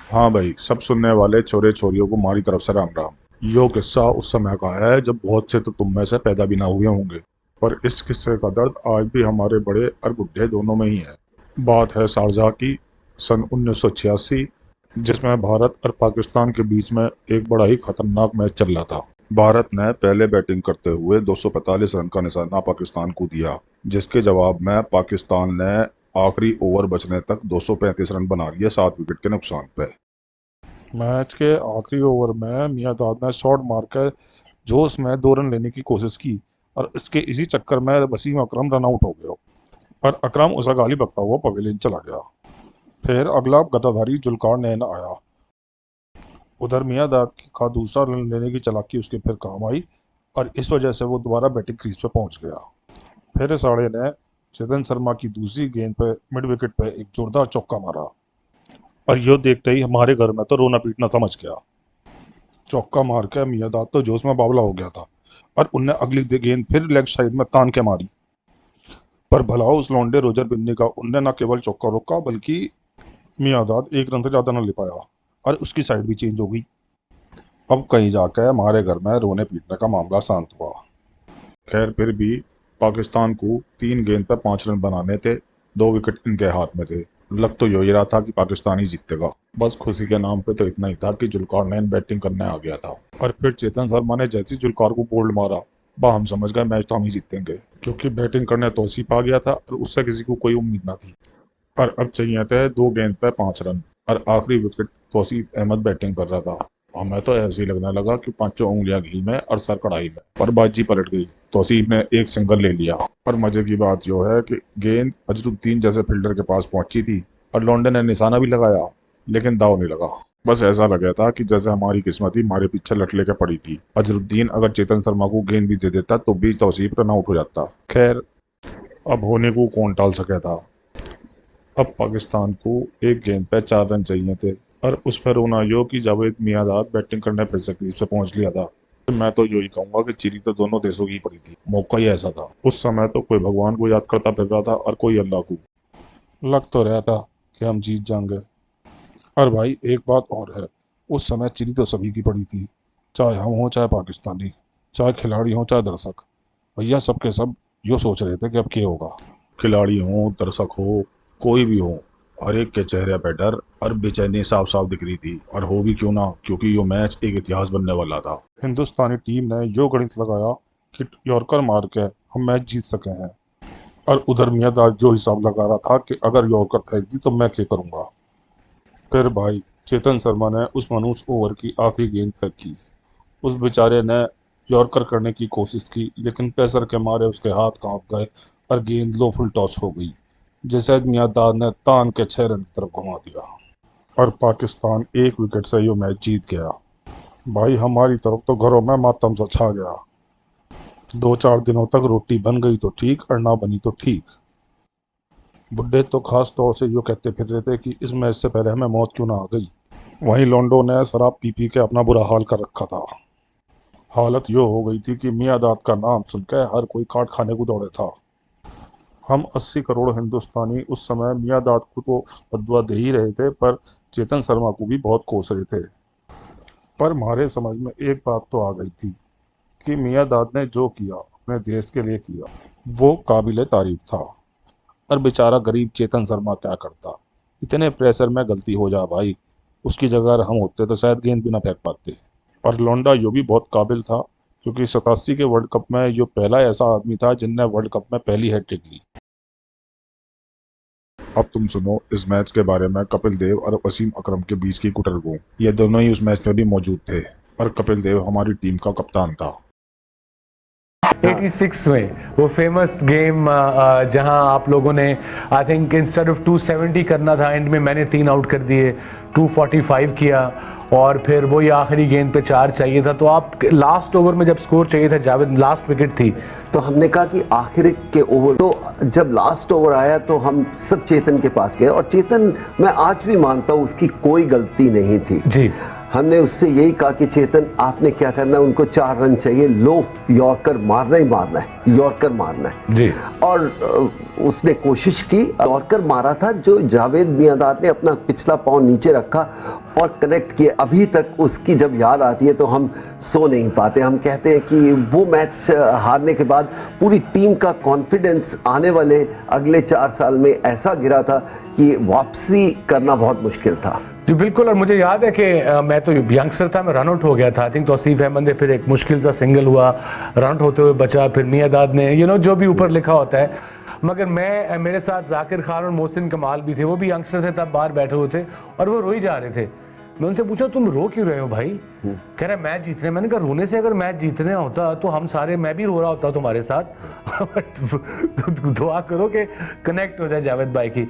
हाँ भाई, सब सुनने वाले छोरे छोरियों को हमारी तरफ से राम राम। यो किस्सा उस समय का है जब बहुत से तो तुम में से पैदा भी ना हुए होंगे, पर इस किस्से का दर्द आज भी हमारे बड़े और बुढ़े दोनों में ही है। बात है शारजाह की, सन 1986, जिसमें भारत और पाकिस्तान के बीच में एक बड़ा ही खतरनाक मैच चल रहा था। भारत ने पहले बैटिंग करते हुए 245 रन का निशाना पाकिस्तान को दिया, जिसके जवाब में पाकिस्तान ने आखिरी ओवर बचने तक 235 रन बना लिए 7 विकेट के नुकसान पे। मैच के आखिरी ओवर में मियां दाद ने शॉट मार कर जोश में 2 रन लेने की कोशिश की और इसके इसी चक्कर में वसीम अकरम रन आउट हो गया और अकरम उसे गाली बकता हुआ पवेलियन चला गया। फिर अगला गद्दाधारी जुल्कार नैन आया। उधर मियां दाद का दूसरा रन लेने की चालाकी उसके फिर काम आई और इस वजह से वो दोबारा बैटिंग क्रीज पे पहुंच गया। फिर साड़े ने चेतन शर्मा की दूसरी गेंद पे मिड विकेट पे एक जोरदार चौका मारा और यो देखते ही हमारे घर में तो रोना पीटना समझ गया। चौका मार के मियां दाद तो जोश में बावला हो गया था और उनने अगली गेंद फिर लेग साइड में तान के मारी, पर भला उस लौंडे रोजर बिन्नी का उनने न केवल चौका रोका बल्कि मियां दाद एक रन से ज्यादा न ले पाया और उसकी साइड भी चेंज हो गई। अब कहीं जाकर हमारे घर में रोने पीटने का मामला शांत हुआ। खैर, फिर भी पाकिस्तान को 3 गेंद पर 5 रन बनाने थे। 2 विकेट इनके हाथ में थे। लग तो यही रहा था कि पाकिस्तान ही जीतेगा। बस खुशी के नाम पे तो इतना ही था कि जुल्कार नैन बैटिंग करने आ गया था और फिर चेतन शर्मा ने जैसे जुल्कार को बोल्ड मारा, हम समझ गए मैच तो हम ही जीतेंगे, क्योंकि बैटिंग करने तौसीफ आ गया था और उससे किसी को कोई उम्मीद ना थी। और अब चाहिए थे 2 गेंद पे 5 रन और आखिरी विकेट तौसीफ अहमद बैटिंग कर रहा था। हमें तो ऐसे ही लगने लगा कि 5 उंगलियां घी में और सर कढ़ाई में, पर बाजी पलट गई। तौसीफ ने एक सिंगल ले लिया और मजे की बात यह है कि गेंद अजरुद्दीन जैसे फील्डर के पास पहुंची थी और लॉन्डन ने निशाना भी लगाया, लेकिन दाव नहीं लगा। बस ऐसा लगा था कि जैसे हमारी किस्मत ही हमारे पीछे लट लेके पड़ी थी। अजरुद्दीन अगर चेतन शर्मा को गेंद भी दे देता तो भी तौसीफ रन आउट हो जाता। खैर, अब होने को कौन टाल सके था। अब पाकिस्तान को एक गेंद पे 4 रन चाहिए थे और उस पर रोना यो कि जावेद मियांदाद बैटिंग करने फिर से क्रीज पे पहुंच लिया था। मैं तो यही कहूंगा कि चिरी तो दोनों देशों की पड़ी थी। मौका ही ऐसा था। उस समय तो कोई भगवान को याद करता फिर रहा था और कोई अल्लाह को। लग तो रहा था कि हम जीत जाएंगे। और भाई एक बात और है, उस समय चिरी तो सभी की पड़ी थी, चाहे हम हो चाहे पाकिस्तानी, चाहे खिलाड़ी हो चाहे दर्शक। भैया सबके सब यो सोच रहे थे कि अब क्या होगा। खिलाड़ी हो, दर्शक हो, कोई भी हो, हर एक के चेहरे पर डर और बेचैनी साफ साफ दिख रही थी। और हो भी क्यों ना, क्योंकि यो मैच एक इतिहास बनने वाला था। हिंदुस्तानी टीम ने यो गणित लगाया कि यॉर्कर मार के हम मैच जीत सके हैं और उधर मियांदाद जो हिसाब लगा रहा था कि अगर यॉर्कर फेंक दी तो मैं क्या करूंगा। फिर भाई चेतन शर्मा ने उस मनुष्य ओवर की आखिरी गेंद फेंकी। उस बेचारे ने यॉर्कर करने की कोशिश की, लेकिन प्रेशर के मारे उसके हाथ कांप गए और गेंद लो फुल टॉस हो गई, जैसे मियांदाद ने तान के 6 रन की तरफ घुमा दिया और पाकिस्तान 1 विकेट से यो मैच जीत गया। भाई हमारी तरफ तो घरों में मातम सा छा गया। 2-4 दिनों तक रोटी बन गई तो ठीक और ना बनी तो ठीक। बुड्ढे तो खास तौर से यो कहते फिर रहे थे कि इस मैच से पहले हमें मौत क्यों ना आ गई। वहीं लोंडो ने शराब पी पी के अपना बुरा हाल कर रखा था। हालत यो हो गई थी कि मियांदाद का नाम सुनकर हर कोई काट खाने को दौड़े था। हम 80 करोड़ हिंदुस्तानी उस समय मियांदाद को तो बदुआ दे ही रहे थे, पर चेतन शर्मा को भी बहुत कोस रहे थे। पर हमारे समझ में एक बात तो आ गई थी कि मियांदाद ने जो किया अपने देश के लिए किया, वो काबिले तारीफ था। और बेचारा गरीब चेतन शर्मा क्या करता। इतने प्रेशर में गलती हो जा भाई, उसकी जगह अगर हम होते तो शायद गेंद भी ना फेंक पाते। और लोंडा यो भी बहुत काबिल था, क्योंकि 87 के वर्ल्ड कप में यो पहला ऐसा आदमी था जिनने वर्ल्ड कप में पहली हैट्रिक ली। अब तुम सुनो इस मैच के बारे में कपिल देव और वसीम अकरम के बीच की कुटरगू। ये दोनों ही उस मैच में भी मौजूद थे और कपिल देव हमारी टीम का कप्तान था। 86 में वो फेमस गेम जहां आप लोगों ने आई थिंक इंस्टेड ऑफ 270 करना था, एंड में मैंने 3 आउट कर दिए, 245 किया और फिर वही आखिरी गेंद पे 4 चाहिए था। तो आप लास्ट ओवर में जब स्कोर चाहिए था, जावेद लास्ट विकेट थी, तो हमने कहा कि आखिर के ओवर, तो जब लास्ट ओवर आया तो हम सब चेतन के पास गए और चेतन, मैं आज भी मानता हूँ उसकी कोई गलती नहीं थी जी। हमने उससे यही कहा कि चेतन आपने क्या करना है, उनको 4 रन चाहिए, लो यॉर्कर मारना ही मारना है, यॉर्कर मारना है जी। और उसने कोशिश की, यॉर्कर मारा था जो जावेद मियांदाद ने अपना पिछला पाँव नीचे रखा और कनेक्ट किया। अभी तक उसकी जब याद आती है तो हम सो नहीं पाते। हम कहते हैं कि वो मैच हारने के बाद पूरी टीम का कॉन्फिडेंस आने वाले अगले 4 साल में ऐसा गिरा था कि वापसी करना बहुत मुश्किल था। जी बिल्कुल। और मुझे याद है कि मैं तो यंगस्टर था, मैं रन आउट हो गया था। आई थिंक तौसीफ अहमद ने फिर एक मुश्किल सा सिंगल हुआ, रन आउट होते हुए बचा, फिर मियांदाद ने जो भी ऊपर लिखा होता है। मगर मेरे साथ जाकिर खान और मोहसिन कमाल भी थे, वो भी यंगस्टर थे, तब बाहर बैठे हुए थे और वो रो ही जा रहे थे। मैं उनसे पूछा तुम रो क्यों रहे हो भाई? कह रहे मैच जीतने। मैंने कहा रोने से अगर मैच जीतने होता तो हम सारे, मैं भी रो रहा होता तुम्हारे साथ। दुआ करो कि कनेक्ट हो जाए जावेद भाई की।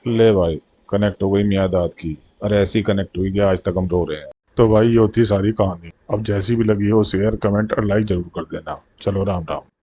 ले भाई, कनेक्ट हो गई मियांदाद की। अरे ऐसी कनेक्ट हुई कि आज तक हम रो रहे हैं। तो भाई ये होती सारी कहानी। अब जैसी भी लगी हो शेयर, कमेंट और लाइक जरूर कर देना। चलो राम राम।